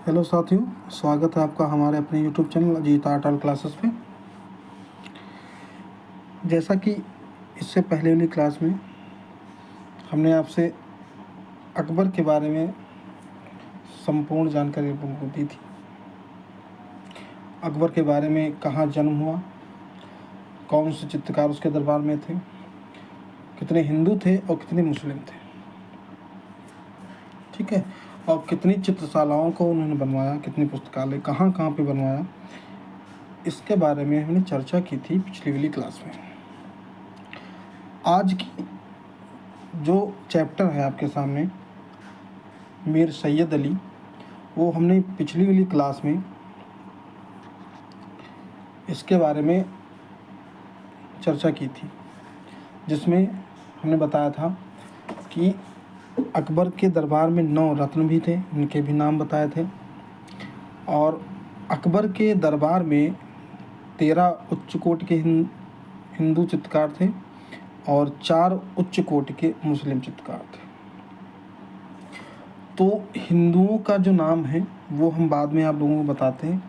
Hello साथियों, स्वागत है आपका हमारे अपने YouTube channel Ajit art all classes पे। जैसा कि इससे पहले वाली क्लास में हमने आपसे अकबर के बारे में संपूर्ण जानकारी आपको दी थी। अकबर के बारे में कहाँ जन्म हुआ, कौन से चित्रकार उसके दरबार में थे, कितने हिंदू थे और कितने मुस्लिम थे, ठीक है, और कितनी चित्रशालाओं को उन्होंने बनवाया, कितनी पुस्तकालय कहाँ कहाँ पे बनवाया, इसके बारे में हमने चर्चा की थी पिछली वाली क्लास में। आज की जो चैप्टर है आपके सामने मीर सैयद अली, वो हमने पिछली वाली क्लास में इसके बारे में चर्चा की थी, जिसमें हमने बताया था कि अकबर के दरबार में 9 रत्न भी थे, उनके भी नाम बताए थे, और अकबर के दरबार में 13 उच्च कोटि के हिंदू चित्रकार थे और 4 उच्च कोटि के मुस्लिम चित्रकार थे। तो हिंदुओं का जो नाम है वो हम बाद में आप लोगों को बताते हैं।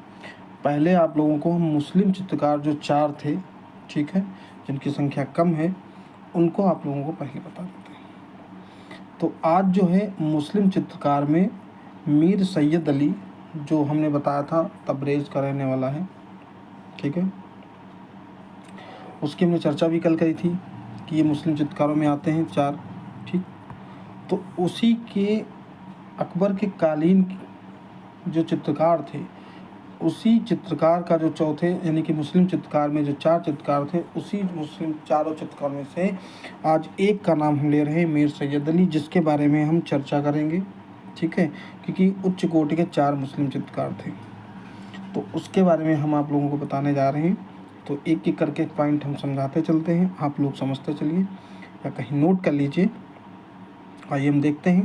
पहले आप लोगों को हम मुस्लिम चित्रकार जो 4 थे, ठीक है, जिनकी संख्या कम है, उनको आप लोगों को पहले बता देते हैं। तो आज जो है मुस्लिम चित्रकार में मीर सैयद अली, जो हमने बताया था तबरेज़ का रहने वाला है, ठीक है, उसकी हमने चर्चा भी कल करी थी कि ये मुस्लिम चित्रकारों में आते हैं 4, ठीक। तो उसी के अकबर के कालीन जो चित्रकार थे, उसी चित्रकार का जो चौथे यानी कि मुस्लिम चित्रकार में जो 4 चित्रकार थे, उसी मुस्लिम चारों चित्रकार में से आज एक का नाम हम ले रहे हैं, मीर सैयद अली, जिसके बारे में हम चर्चा करेंगे, ठीक है, क्योंकि उच्च कोटि के 4 मुस्लिम चित्रकार थे। तो उसके बारे में हम आप लोगों को बताने जा रहे हैं। तो एक एक करके पॉइंट हम समझाते चलते हैं, आप लोग समझते चलिए या कहीं नोट कर लीजिए। आइए हम देखते हैं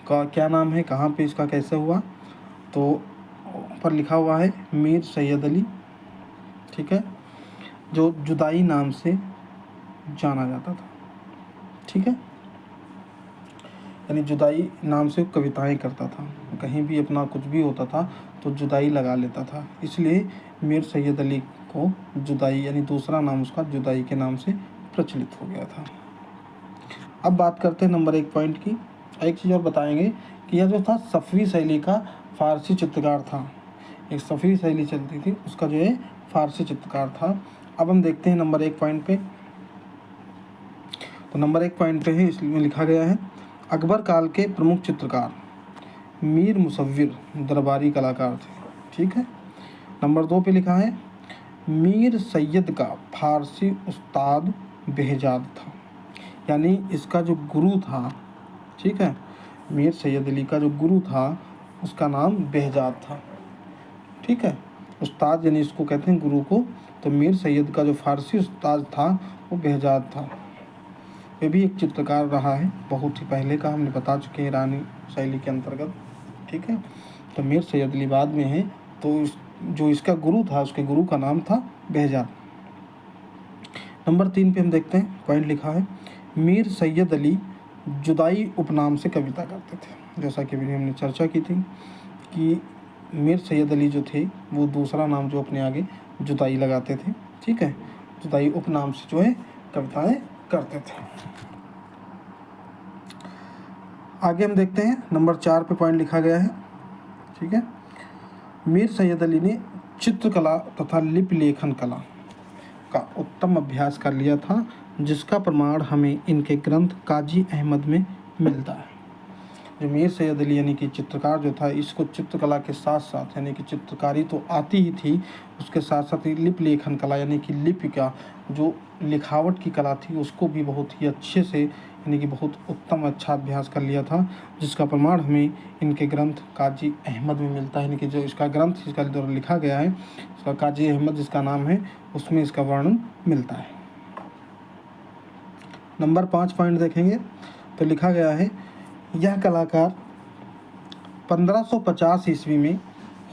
का क्या नाम है, कहाँ पे इसका कैसे हुआ। तो ऊपर लिखा हुआ है मीर सैयद अली, ठीक है, जो जुदाई नाम से जाना जाता था, ठीक है, यानी जुदाई नाम से कविताएं करता था, कहीं भी अपना कुछ भी होता था तो जुदाई लगा लेता था, इसलिए मीर सैयद अली को जुदाई यानी दूसरा नाम उसका जुदाई के नाम से प्रचलित हो गया था। अब बात करते हैं नंबर 1 पॉइंट की। एक चीज़ और बताएंगे कि यह जो था सफ़वी शैली का फ़ारसी चित्रकार था, एक सफ़वी शैली चलती थी, उसका जो है फ़ारसी चित्रकार था। अब हम देखते हैं नंबर 1 पॉइंट पे। तो नंबर 1 पॉइंट पे है, इसमें लिखा गया है अकबर काल के प्रमुख चित्रकार मीर मुसव्विर दरबारी कलाकार थे, ठीक है। नंबर 2 पे लिखा है मीर सैयद का फ़ारसी उस्ताद बेहजाद था, यानी इसका जो गुरु था, ठीक है, मीर सैयद अली का जो गुरु था उसका नाम बेहजाद था, ठीक है। उस्ताद यानी इसको कहते हैं गुरु को, तो मीर सैयद का जो फ़ारसी उस्ताद था वो बेहजाद था। ये भी एक चित्रकार रहा है, बहुत ही पहले का, हमने बता चुके हैं, ईरानी शैली के अंतर्गत, ठीक है। तो मीर सैयद अली बाद में है, तो जो इसका गुरु था उसके गुरु का नाम था बेहजाद। नंबर 3 पे हम देखते हैं, पॉइंट लिखा है मीर सैयद अली जुदाई उपनाम से कविता करते थे। जैसा कि अभी हमने चर्चा की थी कि मीर सैयद अली जो थे वो दूसरा नाम जो अपने आगे जुदाई लगाते थे, ठीक है, जुदाई उपनाम से जो है कविताएं करते थे। आगे हम देखते हैं नंबर 4 पे पॉइंट लिखा गया है, ठीक है, मीर सैयद अली ने चित्रकला तथा लिपि लेखन कला का उत्तम अभ्यास कर लिया था, जिसका प्रमाण हमें इनके ग्रंथ काजी अहमद में मिलता है। जो मीर सैयद अली यानी कि चित्रकार जो था, इसको चित्रकला के साथ साथ यानी कि चित्रकारी तो आती ही थी, उसके साथ साथ ही लिपि लेखन कला यानी कि लिपि का जो लिखावट की कला थी उसको भी बहुत ही अच्छे से यानी कि बहुत उत्तम अच्छा अभ्यास कर लिया था, जिसका प्रमाण हमें इनके ग्रंथ काजी अहमद में मिलता है। यानी कि जो इसका ग्रंथ इसका द्वारा लिखा गया है, इसका काजी अहमद जिसका नाम है, उसमें इसका वर्णन मिलता है। नंबर 5 पॉइंट देखेंगे तो लिखा गया है यह कलाकार 1550 ईस्वी में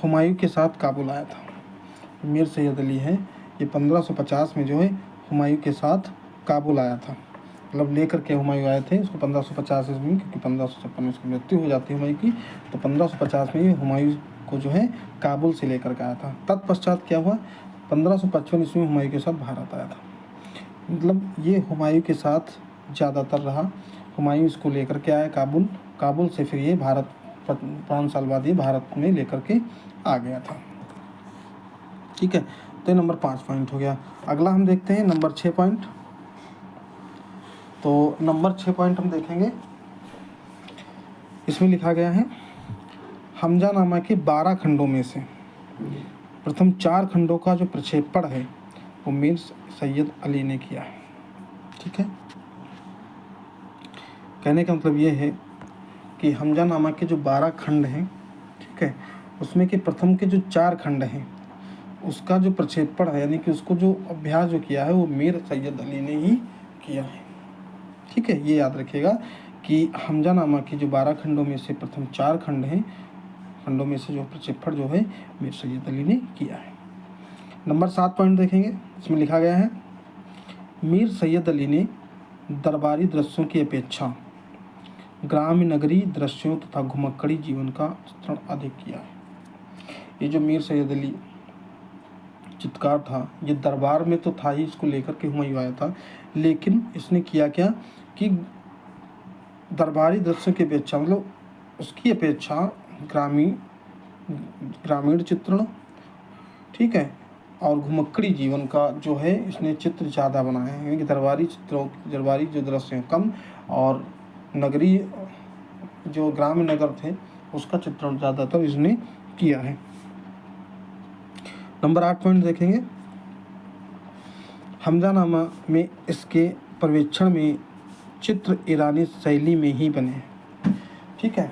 हुमायूं के साथ काबुल आया था। मीर सैयद अली है, ये 1550 में जो है हुमायूं के साथ काबुल आया था, मतलब लेकर के हुमायूं आए थे इसको 1550 ईस्वी में, क्योंकि 1556 में इसकी मृत्यु हो जाती है हुमायूं की, तो 1550 में ये हुमायूं को जो है काबुल से लेकर के आया था। तत्पश्चात क्या हुआ, 1555 ईस्वी में हुमायूं के साथ भारत आया था। मतलब ये हुमायूं के साथ ज़्यादातर रहा, हुमायूं इसको लेकर के आया काबुल, काबुल से फिर ये भारत 5 साल बाद ये भारत में लेकर के आ गया था। ठीक है, तो ये नंबर 5 पॉइंट हो गया। अगला हम देखते हैं नंबर 6 पॉइंट। तो नंबर 6 पॉइंट हम देखेंगे, इसमें लिखा गया है हमजानामा के 12 खंडों में से प्रथम 4 खंडों का जो प्रक्षेपण है वो मीर सैयद अली ने किया है। ठीक है, कहने का मतलब ये है कि हमजानामा के जो 12 खंड हैं, ठीक है, उसमें के प्रथम के जो 4 खंड हैं उसका जो प्रक्षेपण है यानी कि उसको जो अभ्यास जो किया है वो मीर सैयद अली ने ही किया है। ठीक है, ये याद रखिएगा कि हमजानामा की जो 12 खंडों में से प्रथम 4 खंड हैं, खंडों में से जो प्रक्षेपण जो है मीर सैयद अली ने किया है। नंबर 7 पॉइंट देखेंगे, इसमें लिखा गया है मीर सैयद अली ने दरबारी दृश्यों की अपेक्षा ग्राम्य नगरी दृश्यों तथा घुमक्कड़ी जीवन का चित्रण अधिक किया है। ये जो मीर सैयद अली चित्रकार था, ये दरबार में तो था ही, इसको लेकर के हुमायूं आया था, लेकिन इसने किया क्या कि दरबारी दृश्यों की अपेक्षा, मतलब उसकी अपेक्षा ग्रामीण चित्रण, ठीक है, और घुमक्कड़ी जीवन का जो है इसने चित्र ज़्यादा बनाए हैं, क्योंकि दरबारी जो दृश्य हैं कम और नगरी जो ग्राम्य नगर थे उसका चित्रण ज़्यादातर इसने किया है। नंबर 8 पॉइंट देखेंगे, हमजानामा में इसके पर्यवेक्षण में चित्र ईरानी शैली में ही बने हैं। ठीक है,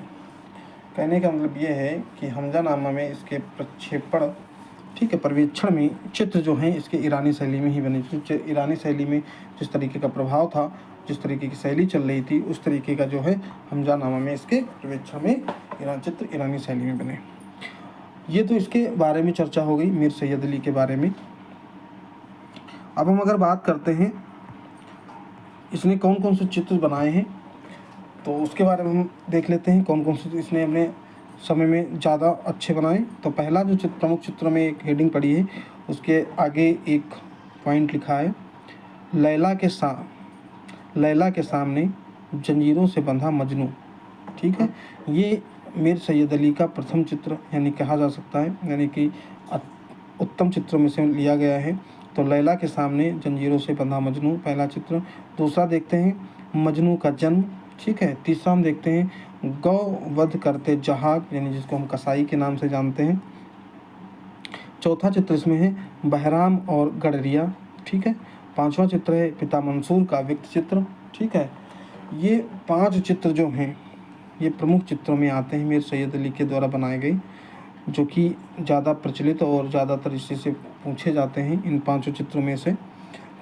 कहने का मतलब ये है कि हमजानामा में इसके प्रक्षेपण, ठीक है, पर्यवेक्षण में चित्र जो हैं इसके ईरानी शैली में ही बने। ईरानी शैली में जिस तरीके का प्रभाव था, जिस तरीके की शैली चल रही थी, उस तरीके का जो है हमजानामा में इसके पर्यवेक्षण में चित्र ईरानी शैली में बने। ये तो इसके बारे में चर्चा हो गई मीर सैयद अली के बारे में। अब हम अगर बात करते हैं इसने कौन कौन से चित्र बनाए हैं, तो उसके बारे में हम देख लेते हैं कौन कौन से इसने अपने समय में ज़्यादा अच्छे बनाए। तो पहला जो चित्र, प्रमुख चित्रों में एक हेडिंग पड़ी है, उसके आगे एक पॉइंट लिखा है लैला के सामने जंजीरों से बंधा मजनू। ठीक है, ये मीर सैयद अली का प्रथम चित्र यानी कहा जा सकता है, यानी कि उत्तम चित्रों में से लिया गया है। तो लैला के सामने जंजीरों से बंधा मजनू पहला चित्र। दूसरा देखते हैं मजनू का जन्म। ठीक है, तीसरा हम देखते हैं गौ वध करते जहाग, यानी जिसको हम कसाई के नाम से जानते हैं। चौथा चित्र इसमें है बहराम और गडरिया। ठीक है, पांचवा चित्र है पिता मंसूर का व्यक्त चित्र। ठीक है, ये 5 चित्र जो हैं ये प्रमुख चित्रों में आते हैं मीर सैयद अली के द्वारा बनाए गए, जो कि ज़्यादा प्रचलित और ज़्यादातर इसी से पूछे जाते हैं इन 5 चित्रों में से।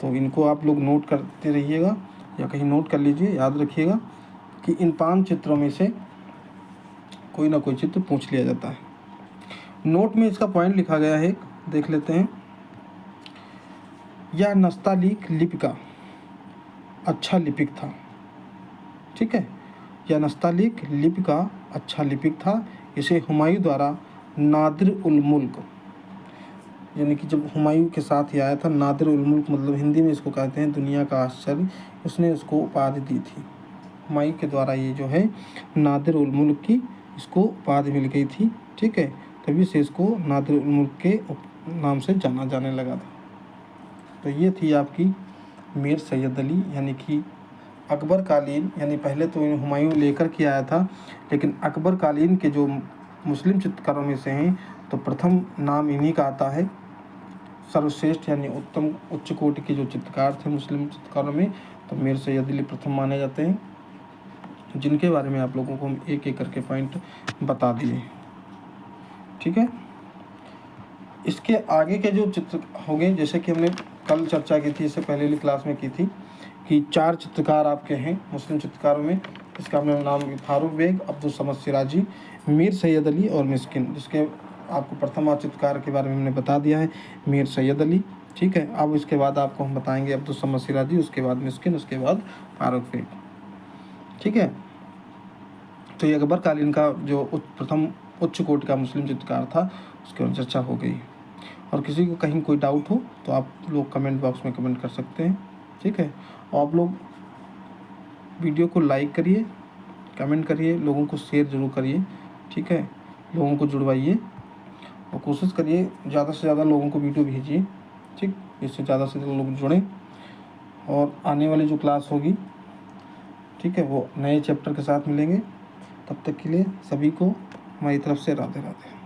तो इनको आप लोग नोट करते रहिएगा या कहीं नोट कर लीजिए, याद रखिएगा कि इन 5 चित्रों में से कोई ना कोई चित्र पूछ लिया जाता है। नोट में इसका पॉइंट लिखा गया है, देख लेते हैं। यह नस्तालीक लिपि का अच्छा लिपिक था। ठीक है, यह नस्तालीक लिपि का अच्छा लिपिक था। इसे हुमायूं द्वारा नादिर उल मुल्क, यानी कि जब हुमायूं के साथ ही आया था, नादिर उल मुल्क मतलब हिंदी में इसको कहते हैं दुनिया का आश्चर्य, उसने उसको उपाधि दी थी। हुमायूं के द्वारा ये जो है नादिर उल मुल्क की इसको उपाधि मिल गई थी। ठीक है, तभी से इसको नादिर उल मुल्क के नाम से जाना जाने लगा था। तो ये थी आपकी मीर सैयद अली, यानी कि अकबर कालीन, यानी पहले तो हुमायूं लेकर के आया था, लेकिन अकबर कालीन के जो मुस्लिम चित्रकारों में से हैं तो प्रथम नाम इन्हीं का आता है। सर्वश्रेष्ठ यानी उत्तम उच्च कोटि के जो चित्रकार थे मुस्लिम चित्रकारों में, तो मीर सैयद अली प्रथम माने जाते हैं, जिनके बारे में आप लोगों को हम एक एक करके पॉइंट बता दिए। ठीक है, इसके आगे के जो चित्र हो गए, जैसे कि हमने कल चर्चा की थी, इससे पहले वाली क्लास में की थी कि 4 चित्रकार आपके हैं मुस्लिम चित्रकारों में। इसका हमने नाम फारूक बेग, अब्दुल समद सिराजी, मीर सैयद अली और मिस्किन, जिसके आपको प्रथम चित्रकार के बारे में हमने बता दिया है मीर सैयद अली। ठीक है। अब इसके बाद आपको हम बताएंगे अब्दुल समद सिराजी, उसके बाद मिस्किन, उसके बाद फारूक फेक। ठीक है। तो ये अकबर कालीन का जो प्रथम उच्च कोटि का मुस्लिम चित्रकार था उसके बारे में चर्चा हो गई। और किसी को कहीं कोई डाउट हो तो आप लोग कमेंट बॉक्स में कमेंट कर सकते हैं। ठीक है। और आप लोग वीडियो को लाइक करिए, कमेंट करिए, लोगों को शेयर ज़रूर करिए। ठीक है। लोगों को जुड़वाइए और कोशिश करिए ज़्यादा से ज़्यादा लोगों को वीडियो भेजिए। ठीक, इससे ज़्यादा से ज़्यादा लोग जुड़ें। और आने वाली जो क्लास होगी, ठीक है, वो नए चैप्टर के साथ मिलेंगे। तब तक के लिए सभी को हमारी तरफ से राधे राधे।